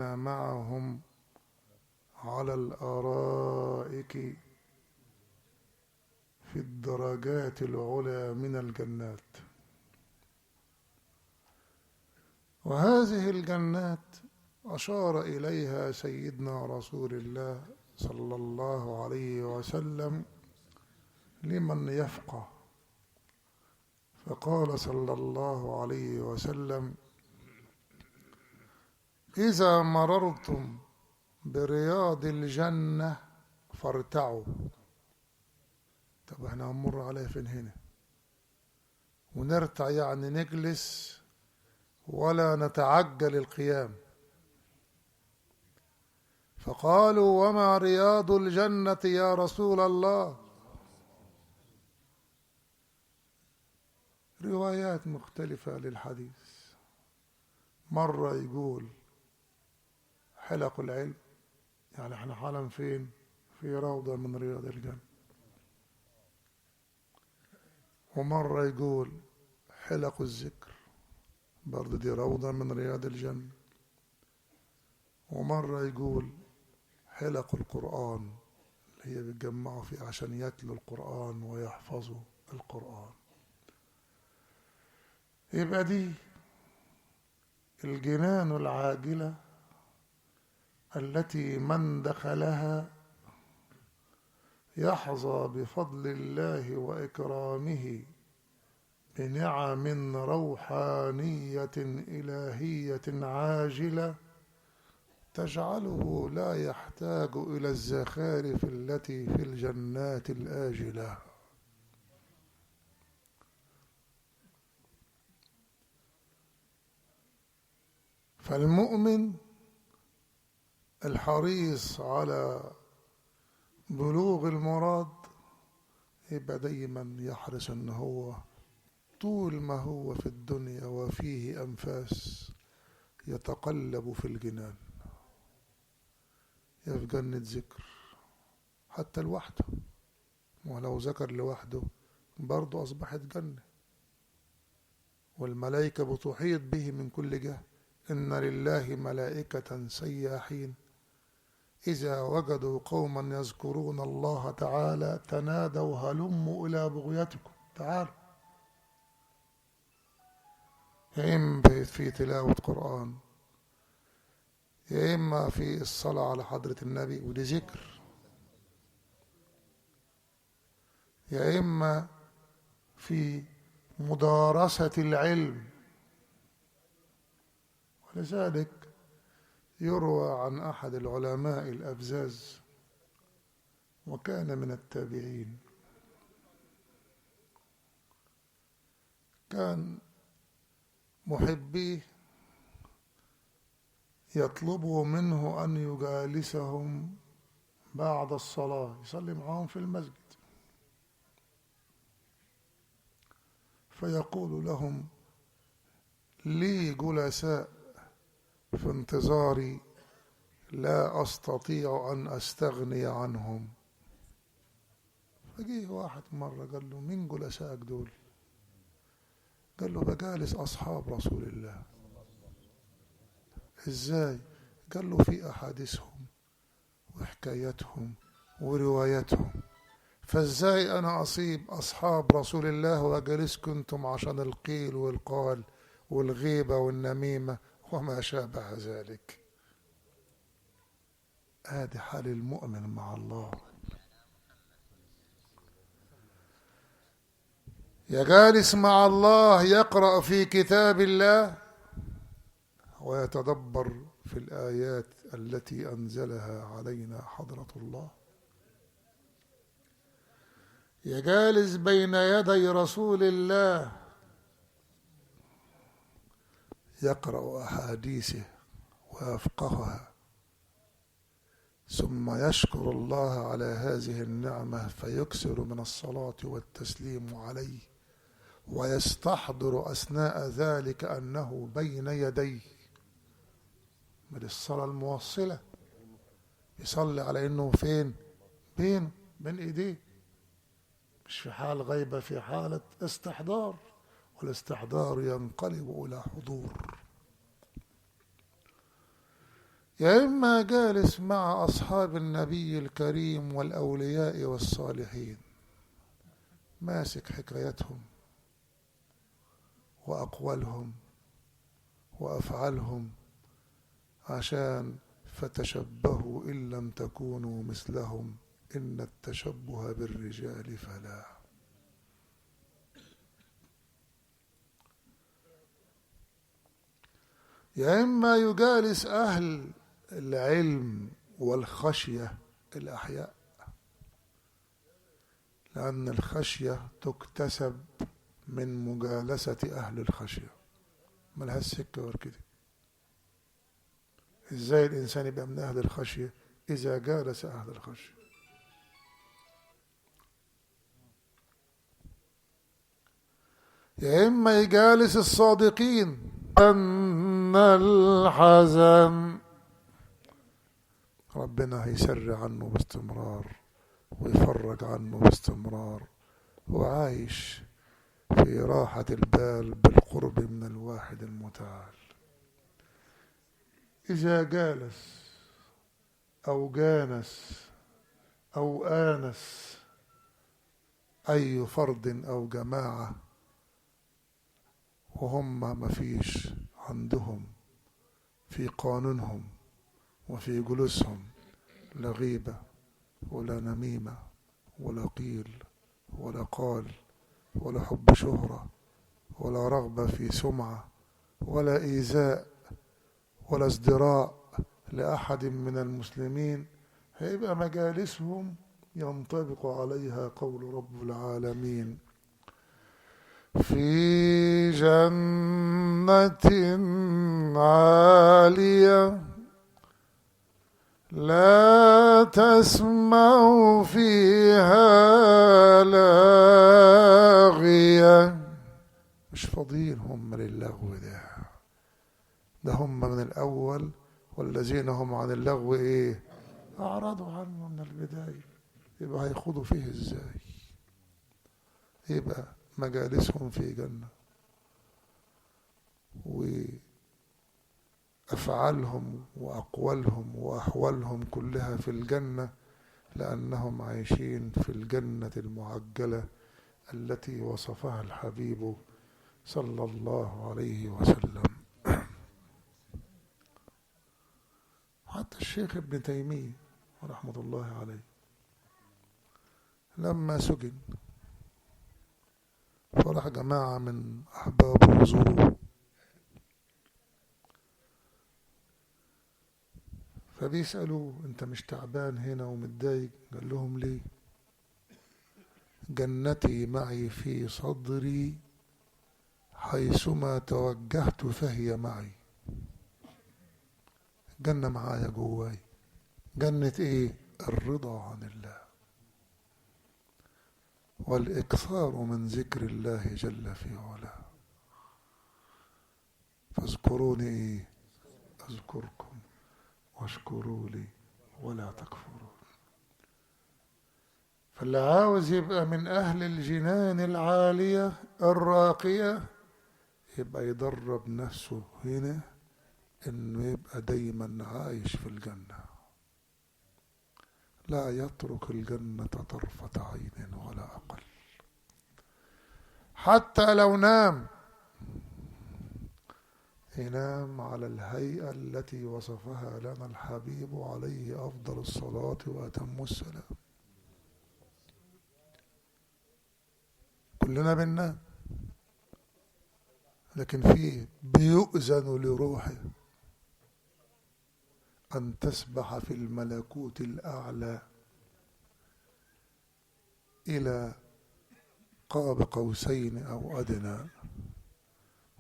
معهم على الأرائك في الدرجات العلى من الجنات. وهذه الجنات أشار إليها سيدنا رسول الله صلى الله عليه وسلم لمن يفقه، فقال صلى الله عليه وسلم: إذا مررتم برياض الجنة فارتعوا. طب احنا هنمر عليها فين هنا؟ ونرتع يعني نجلس ولا نتعجل القيام. فقالوا: وما رياض الجنة يا رسول الله؟ روايات مختلفة للحديث. مرة يقول حلق العلم، يعني احنا حالا فين؟ في روضة من رياض الجنة. ومرة يقول حلق الذكر، برضه دي روضة من رياض الجنة. ومرة يقول حلق القرآن، اللي هي بيتجمعوا فيه عشان يتلوا القرآن ويحفظوا القرآن. يبقى دي الجنان العاجلة التي من دخلها يحظى بفضل الله وإكرامه بنعم روحانية إلهية عاجلة تجعله لا يحتاج إلى الزخارف التي في الجنات الآجلة. فالمؤمن الحريص على بلوغ المراد يبقى دايما يحرص ان هو طول ما هو في الدنيا وفيه أنفاس يتقلب في الجنان، في جنة ذكر حتى لوحده، ولو ذكر لوحده برضه أصبحت جنة، والملائكة بتحيط به من كل جهة. إن لله ملائكة سياحين إذا وجدوا قوما يذكرون الله تعالى تنادوا هلموا إلى بغيتكم، تعالوا. يا إما في تلاوة قرآن، يا إما في الصلاة على حضرة النبي ودي ذكر، يا إما في مدارسة العلم. ولذلك يروى عن أحد العلماء الأبزاز وكان من التابعين، كان محبيه يطلبوا منه أن يجالسهم بعد الصلاة يصلي معهم في المسجد، فيقول لهم: لي جلساء في انتظاري لا أستطيع أن أستغني عنهم. فجيه واحد مرة قال له: مين جلسائك دول؟ قال له: بجالس أصحاب رسول الله. إزاي؟ قال له: في أحاديثهم وحكايتهم وروايتهم، فإزاي أنا أصيب أصحاب رسول الله وأجلسكم أنتم عشان القيل والقال والغيبة والنميمة وما شابه ذلك. هذا حال المؤمن مع الله، يا جالس مع الله يقرأ في كتاب الله ويتدبر في الآيات التي أنزلها علينا حضرة الله، يا جالس بين يدي رسول الله يقرأ أحاديثه ويفقهها، ثم يشكر الله على هذه النعمة فيكثر من الصلاة والتسليم عليه، ويستحضر أثناء ذلك أنه بين يديه من الصلاة الموصلة، يصلي على أنه فين؟ بين إيديه، مش في حال غيبة، في حالة استحضار، والاستحضار ينقلب إلى حضور. يا إما جالس مع أصحاب النبي الكريم والأولياء والصالحين ماسك حكايتهم وأقوالهم وأفعالهم عشان فتشبهوا إن لم تكونوا مثلهم إن التشبه بالرجال فلاح. يا إما يجالس أهل العلم والخشية الأحياء، لأن الخشية تكتسب من مجالسة أهل الخشية، ملهاش سكة غير كده. إزاي الإنسان يبقى من أهل الخشية؟ إذا جالس أهل الخشية. يا إما يجالس الصادقين أن الحزن ربنا هيسر عنه باستمرار ويفرج عنه باستمرار، وعايش في راحة البال بالقرب من الواحد المتعال. إذا جالس أو جانس أو آنس أي فرد أو جماعة وهم ما فيش عندهم في قانونهم وفي جلوسهم لا غيبة ولا نميمة ولا قيل ولا قال ولا حب شهرة ولا رغبة في سمعة ولا إيذاء ولا ازدراء لأحد من المسلمين، هيبقى مجالسهم ينطبق عليها قول رب العالمين: في جنة عالية لا تسمع فيها لاغية. مش فاضيين هم للغو ده هم من الأول، والذين هم عن اللغو إيه؟ أعرضوا عنه من البداية. يبقى هيخوضوا فيه إزاي؟ يبقى مجالسهم في جنة وأفعالهم وأقوالهم وأحوالهم كلها في الجنة، لأنهم عايشين في الجنة المعجلة التي وصفها الحبيب صلى الله عليه وسلم. حتى الشيخ ابن تيمية رحمة الله عليه لما سجن فراح جماعة من أحبابه يزوروه، فبيسألوه: أنت مش تعبان هنا ومتضايق؟ قال لهم: ليه؟ جنتي معي في صدري، حيثما توجهت فهي معي. جنة معايا جواي. جنة ايه؟ الرضا عن الله والإكثار من ذكر الله جل في علاه. فاذكروني ايه؟ أذكركم واشكروا لي ولا تكفرون. فاللي عاوز يبقى من أهل الجنان العالية الراقية يبقى يدرب نفسه هنا إنه يبقى دايما عايش في الجنة، لا يترك الجنة طرفة عين ولا أقل. حتى لو نام ينام على الهيئة التي وصفها لنا الحبيب عليه أفضل الصلاة وأتم السلام. كلنا بننام، لكن فيه بيؤذن لروحه أن تسبح في الملكوت الأعلى إلى قاب قوسين أو أدنى،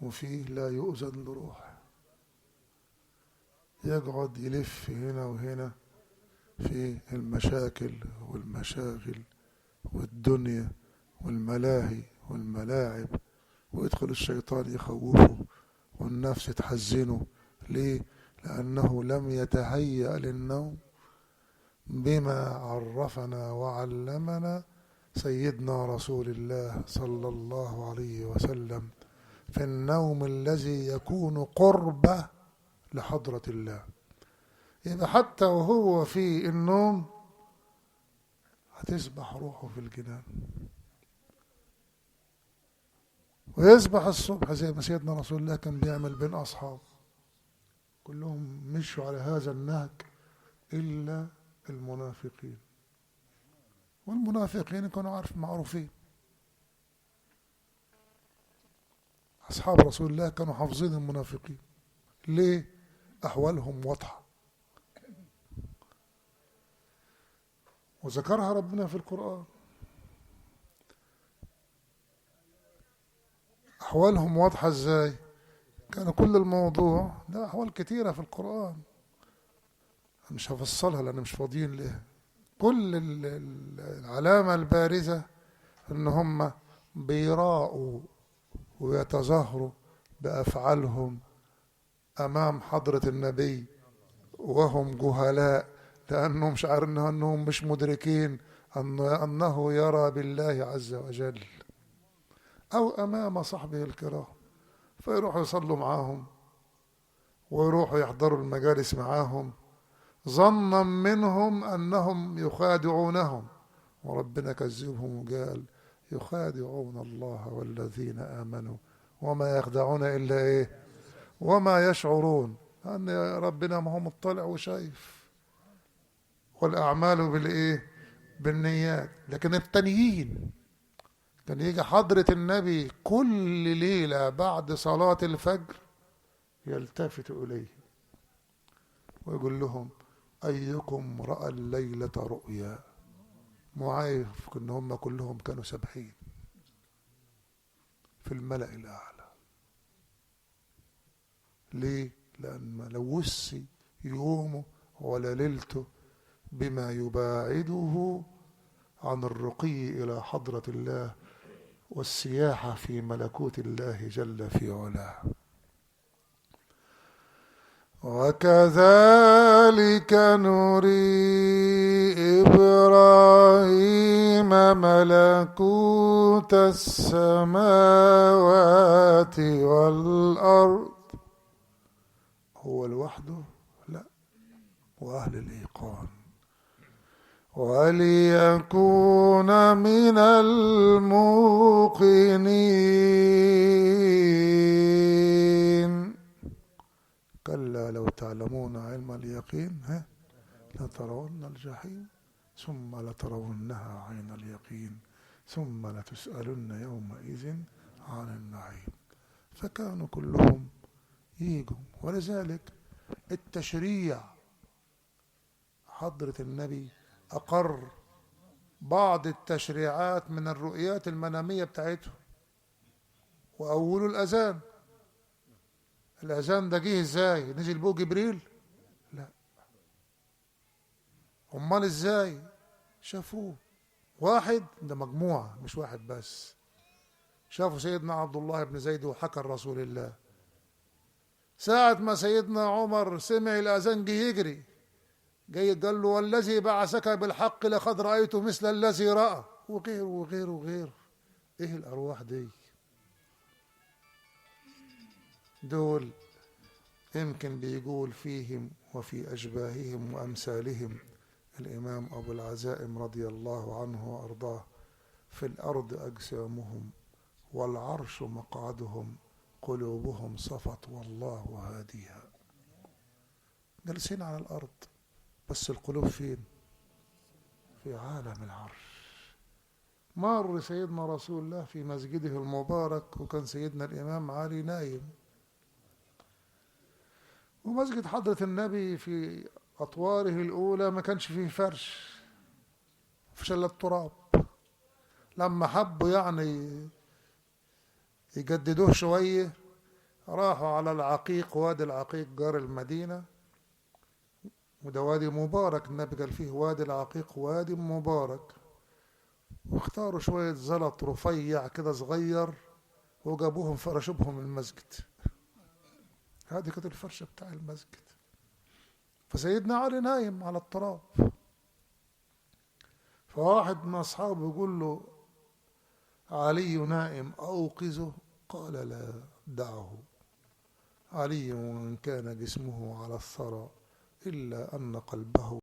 وفيه لا يؤذن لروح، يقعد يلف هنا وهنا في المشاكل والمشاغل والدنيا والملاهي والملاعب، ويدخل الشيطان يخوفه والنفس تحزنه. ليه؟ لأنه لم يتهيأ للنوم بما عرفنا وعلمنا سيدنا رسول الله صلى الله عليه وسلم في النوم الذي يكون قربة لحضرة الله. يبقى حتى وهو في النوم هتسبح روحه في الجنان، ويسبح الصبح زي ما سيدنا رسول الله كان بيعمل بين أصحابه. كلهم مشوا على هذا النهج إلا المنافقين، والمنافقين كانوا معروفين. أصحاب رسول الله كانوا حافظين المنافقين. ليه؟ أحوالهم واضحة، وذكرها ربنا في القرآن. أحوالهم واضحة إزاي؟ كان كل الموضوع ده أحوال كتيرة في القرآن، مش هفصلها لأن مش فاضيين ليه. كل العلامة البارزة إن هم بيراءوا ويتظاهروا بأفعالهم أمام حضرة النبي وهم جهلاء، لأنهم مش عارفين، أنهم مش مدركين أنه يرى بالله عز وجل، أو أمام صحبه الكرام، فيروحوا يصلوا معاهم ويروحوا يحضروا المجالس معاهم ظنا منهم أنهم يخادعونهم، وربنا كذبهم وقال يخادعون الله والذين آمنوا وما يخدعون إلا إيه وما يشعرون، أن ربنا ما هو مطلع وشايف، والأعمال بالإيه بالنيات. لكن التانيين كان يجي حضرة النبي كل ليلة بعد صلاة الفجر يلتفت إليه ويقول لهم أيكم رأى الليلة رؤيا، معايف إن هم كلهم كانوا سابحين في الملأ الأعلى. ليه؟ لأن ما لوث يومه ولا ليلته بما يباعده عن الرقي إلى حضرة الله والسياحة في ملكوت الله جل في علاه. وكذلك نري إبراهيم ملكوت السماوات والأرض. هو لوحده؟ لا، وأهل الإيقان، وليكون من الموقنين. كلا لو تعلمون علم اليقين لترون الجحيم ثم لترونها عين اليقين ثم لتسألن يومئذ عن النعيم. فكانوا كلهم ييجوا، ولذلك التشريع حضرة النبي أقر بعض التشريعات من الرؤيات المنامية بتاعته، وأولوا الأذان. الأذان ده جه ازاي؟ نزل بوه جبريل؟ لا، امال ازاي؟ شافوه واحد، ده مجموعة مش واحد بس. شافوا سيدنا عبد الله بن زيد وحكى رسول الله. ساعة ما سيدنا عمر سمع الأذان جه يجري، جاي قال له والذي بعثك بالحق لقد رأيت مثل الذي رأى، وغيره وغيره وغيره. ايه الأرواح دي؟ دول يمكن بيقول فيهم وفي أشباههم وأمثالهم الإمام أبو العزائم رضي الله عنه وأرضاه: في الأرض أجسامهم والعرش مقعدهم قلوبهم صفت والله هاديها. جالسين على الأرض بس القلوب فين؟ في عالم العرش. مر سيدنا رسول الله في مسجده المبارك وكان سيدنا الإمام علي نايم، ومسجد حضرة النبي في أطواره الأولى ما كانش فيه فرش، مفيش إلا التراب. لما حبوا يعني يجددوه شوية راحوا على العقيق، وادي العقيق جار المدينة، وده وادي مبارك، النبي قال فيه وادي العقيق وادي مبارك، واختاروا شوية زلط رفيع كده صغير وجابوهم فرشوا بهم المسجد. هذه كانت الفرشة بتاع المسجد. فسيدنا علي نايم على التراب، فواحد من أصحابه يقول له علي نائم أوقظه؟ قال لا، دعه، علي وإن كان جسمه على الثرى إلا أن قلبه